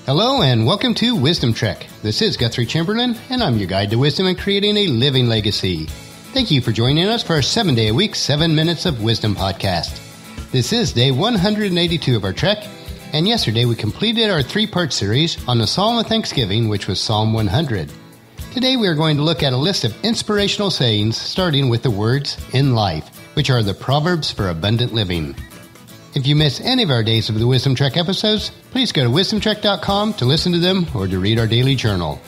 Hello and welcome to Wisdom Trek. This is Guthrie Chamberlain, and I'm your guide to wisdom and creating a living legacy. Thank you for joining us for our 7-day-a-week, 7 Minutes of Wisdom podcast. This is day 182 of our trek, and yesterday we completed our 3-part series on the Psalm of Thanksgiving, which was Psalm 100. Today we are going to look at a list of inspirational sayings, starting with the words "In Life," which are the Proverbs for abundant living. If you miss any of our Days of the Wisdom Trek episodes, please go to wisdomtrek.com to listen to them or to read our daily journal.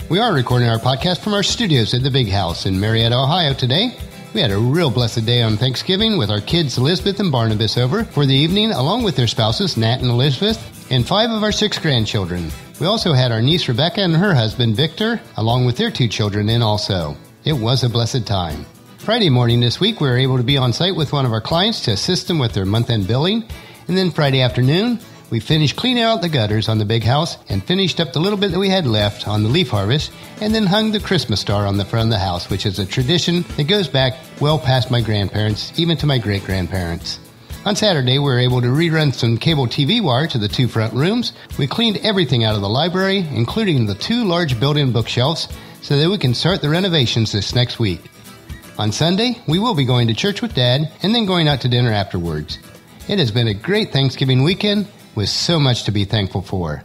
We are recording our podcast from our studios at the Big House in Marietta, Ohio today. We had a real blessed day on Thanksgiving with our kids Elizabeth and Barnabas over for the evening, along with their spouses Nat and Elizabeth, and 5 of our 6 grandchildren. We also had our niece Rebekah and her husband Victor, along with their 2 children in also. It was a blessed time. Friday morning this week, we were able to be on site with one of our clients to assist them with their month-end billing. And then Friday afternoon, we finished cleaning out the gutters on the Big House and finished up the little bit that we had left on the leaf harvest, and then hung the Christmas star on the front of the house, which is a tradition that goes back well past my grandparents, even to my great-grandparents. On Saturday, we were able to rerun some cable TV wire to the 2 front rooms. We cleaned everything out of the library, including the 2 large built-in bookshelves, so that we can start the renovations this next week. On Sunday, we will be going to church with Dad and then going out to dinner afterwards. It has been a great Thanksgiving weekend with so much to be thankful for.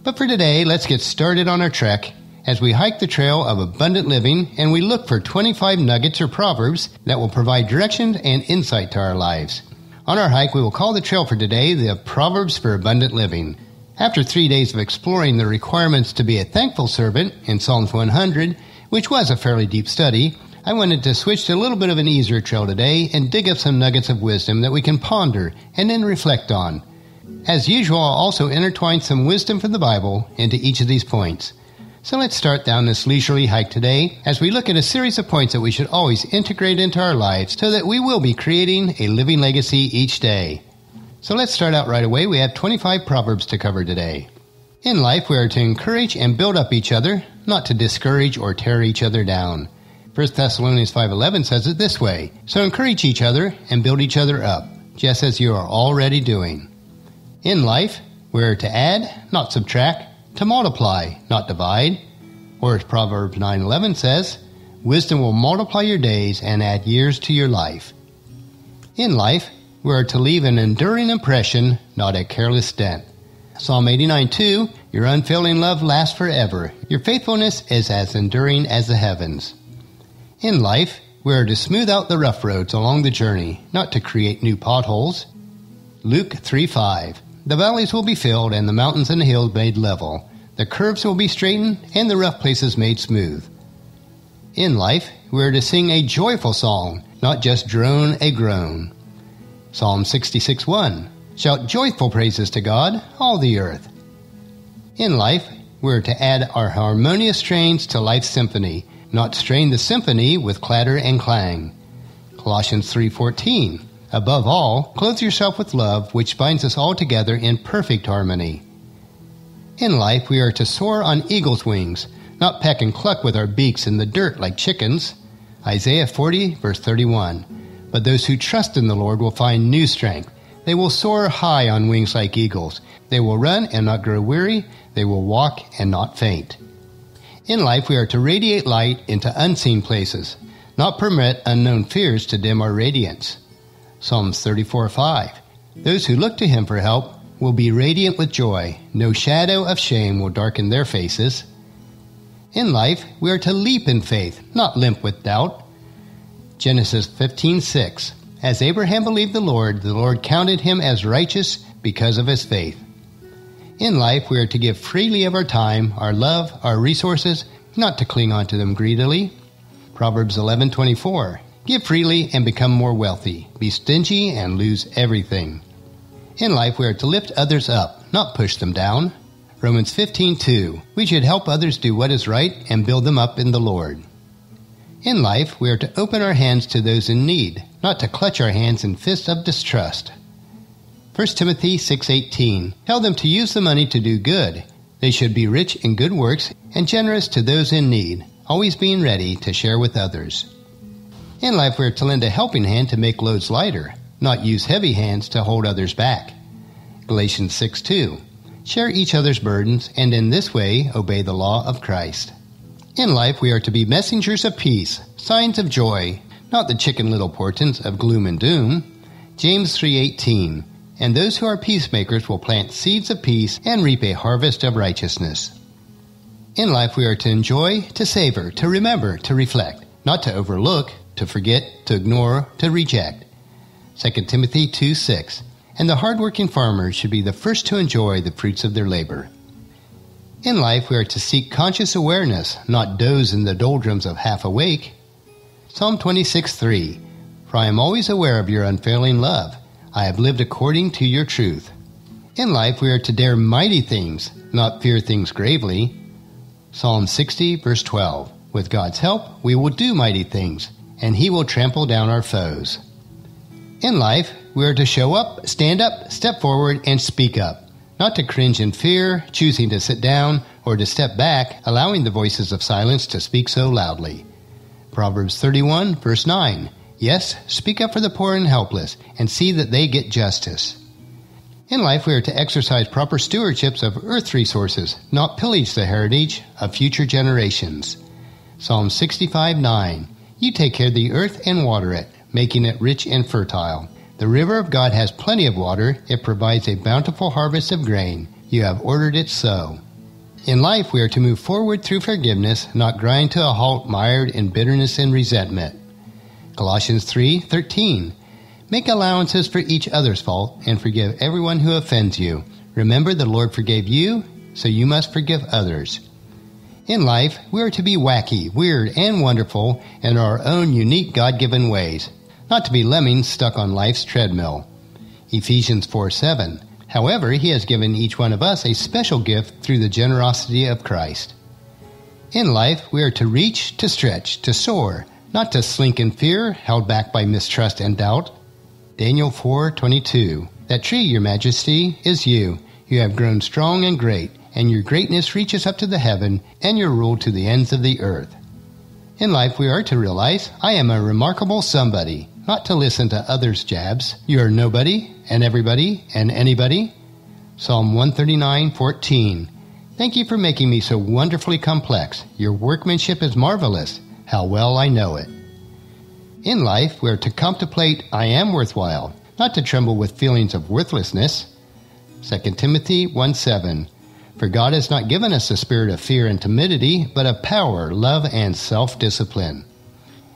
But for today, let's get started on our trek as we hike the trail of abundant living and we look for 25 nuggets or proverbs that will provide direction and insight to our lives. On our hike, we will call the trail for today the Proverbs for Abundant Living. After 3 days of exploring the requirements to be a thankful servant in Psalms 100, which was a fairly deep study, I wanted to switch to a little bit of an easier trail today and dig up some nuggets of wisdom that we can ponder and then reflect on. As usual, I'll also intertwine some wisdom from the Bible into each of these points. So let's start down this leisurely hike today as we look at a series of points that we should always integrate into our lives so that we will be creating a living legacy each day. So let's start out right away. We have 25 Proverbs to cover today. In life, we are to encourage and build up each other, not to discourage or tear each other down. 1 Thessalonians 5:11 says it this way, "So encourage each other and build each other up, just as you are already doing." In life, we are to add, not subtract, to multiply, not divide. Or as Proverbs 9:11 says, "Wisdom will multiply your days and add years to your life." In life, we are to leave an enduring impression, not a careless dent. Psalm 89:2, "Your unfailing love lasts forever. Your faithfulness is as enduring as the heavens." In life, we are to smooth out the rough roads along the journey, not to create new potholes. Luke 3:5, "The valleys will be filled and the mountains and the hills made level. The curves will be straightened and the rough places made smooth." In life, we are to sing a joyful song, not just drone a groan. Psalm 66:1, "Shout joyful praises to God, all the earth." In life, we are to add our harmonious strains to life's symphony, not strain the symphony with clatter and clang. Colossians 3:14, "Above all, clothe yourself with love, which binds us all together in perfect harmony." In life, we are to soar on eagle's wings, not peck and cluck with our beaks in the dirt like chickens. Isaiah 40, verse 31, "But those who trust in the Lord will find new strength. They will soar high on wings like eagles. They will run and not grow weary. They will walk and not faint." In life, we are to radiate light into unseen places, not permit unknown fears to dim our radiance. Psalms 34:5, "Those who look to him for help will be radiant with joy. No shadow of shame will darken their faces." In life, we are to leap in faith, not limp with doubt. Genesis 15:6, "As Abraham believed the Lord counted him as righteous because of his faith." In life, we are to give freely of our time, our love, our resources, not to cling on to them greedily. Proverbs 11:24, "Give freely and become more wealthy. Be stingy and lose everything." In life, we are to lift others up, not push them down. Romans 15:2, "We should help others do what is right and build them up in the Lord." In life, we are to open our hands to those in need, not to clutch our hands in fists of distrust. 1 Timothy 6:18, "Tell them to use the money to do good. They should be rich in good works and generous to those in need, always being ready to share with others." In life, we are to lend a helping hand to make loads lighter, not use heavy hands to hold others back. Galatians 6:2, share each other's burdens, and in this way obey the law of Christ. In life, we are to be messengers of peace, signs of joy, not the chicken little portents of gloom and doom. James 3:18. And those who are peacemakers will plant seeds of peace and reap a harvest of righteousness. In life, we are to enjoy, to savor, to remember, to reflect, not to overlook, to forget, to ignore, to reject. 2 Timothy 2:6. And the hard-working farmers should be the first to enjoy the fruits of their labor. In life, we are to seek conscious awareness, not doze in the doldrums of half awake. Psalm 26:3. For I am always aware of your unfailing love. I have lived according to your truth. In life, we are to dare mighty things, not fear things gravely. Psalm 60, verse 12. With God's help, we will do mighty things, and He will trample down our foes. In life, we are to show up, stand up, step forward, and speak up, not to cringe in fear, choosing to sit down, or to step back, allowing the voices of silence to speak so loudly. Proverbs 31, verse 9. Yes, speak up for the poor and helpless, and see that they get justice. In life, we are to exercise proper stewardships of earth resources, not pillage the heritage of future generations. Psalm 65:9. You take care of the earth and water it, making it rich and fertile. The river of God has plenty of water. It provides a bountiful harvest of grain. You have ordered it so. In life, we are to move forward through forgiveness, not grind to a halt mired in bitterness and resentment. Colossians 3:13. Make allowances for each other's fault and forgive everyone who offends you. Remember, the Lord forgave you, so you must forgive others. In life, we are to be wacky, weird, and wonderful in our own unique God-given ways, not to be lemmings stuck on life's treadmill. Ephesians 4:7. However, He has given each one of us a special gift through the generosity of Christ. In life, we are to reach, to stretch, to soar, not to slink in fear, held back by mistrust and doubt. Daniel 4:22. That tree, your majesty, is you. You have grown strong and great, and your greatness reaches up to the heaven, and your rule to the ends of the earth. In life, we are to realize, I am a remarkable somebody, not to listen to others' jabs. You are nobody, and everybody, and anybody. Psalm 139:14. Thank you for making me so wonderfully complex. Your workmanship is marvelous. How well I know it. In life, we are to contemplate, I am worthwhile, not to tremble with feelings of worthlessness. 2 Timothy 1:7. For God has not given us a spirit of fear and timidity, but of power, love, and self-discipline.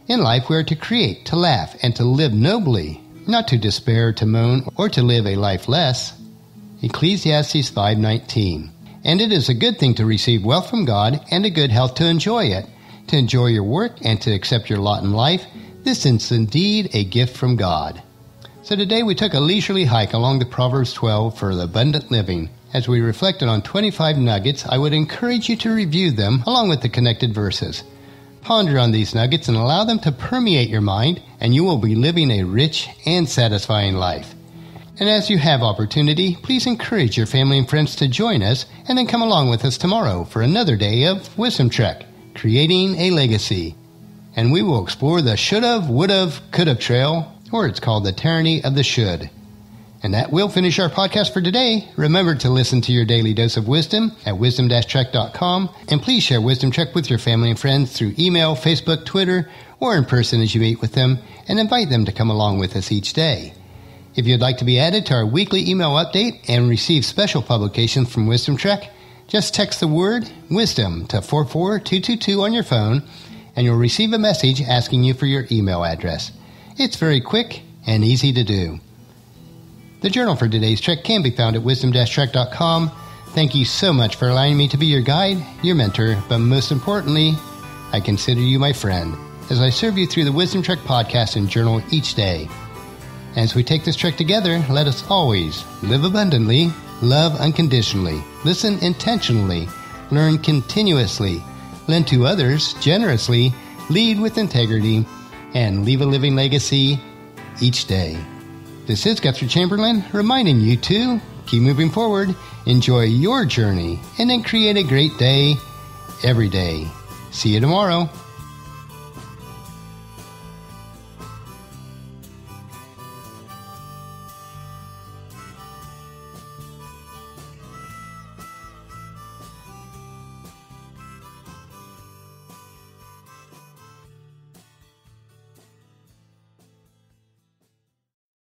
In life, we are to create, to laugh, and to live nobly, not to despair, to moan, or to live a life less. Ecclesiastes 5:19. And it is a good thing to receive wealth from God and a good health to enjoy it, to enjoy your work and to accept your lot in life. This is indeed a gift from God. So today we took a leisurely hike along the Proverbs 12 for abundant living. As we reflected on 25 nuggets, I would encourage you to review them along with the connected verses. Ponder on these nuggets and allow them to permeate your mind, and you will be living a rich and satisfying life. And as you have opportunity, please encourage your family and friends to join us and then come along with us tomorrow for another day of Wisdom Trek, Creating a Legacy. And we will explore the should've, would've, could've trail, or it's called the tyranny of the should. And that will finish our podcast for today. Remember to listen to your daily dose of wisdom at wisdom-trek.com, and please share Wisdom Trek with your family and friends through email, Facebook, Twitter, or in person as you meet with them, and invite them to come along with us each day. If you'd like to be added to our weekly email update and receive special publications from Wisdom Trek, just text the word WISDOM to 44222 on your phone, and you'll receive a message asking you for your email address. It's very quick and easy to do. The journal for today's trek can be found at wisdom-trek.com. Thank you so much for allowing me to be your guide, your mentor, but most importantly, I consider you my friend as I serve you through the Wisdom Trek podcast and journal each day. As we take this trek together, let us always live abundantly, love unconditionally, listen intentionally, learn continuously, lend to others generously, lead with integrity, and leave a living legacy each day. This is Guthrie Chamberlain reminding you to keep moving forward, enjoy your journey, and then create a great day every day. See you tomorrow.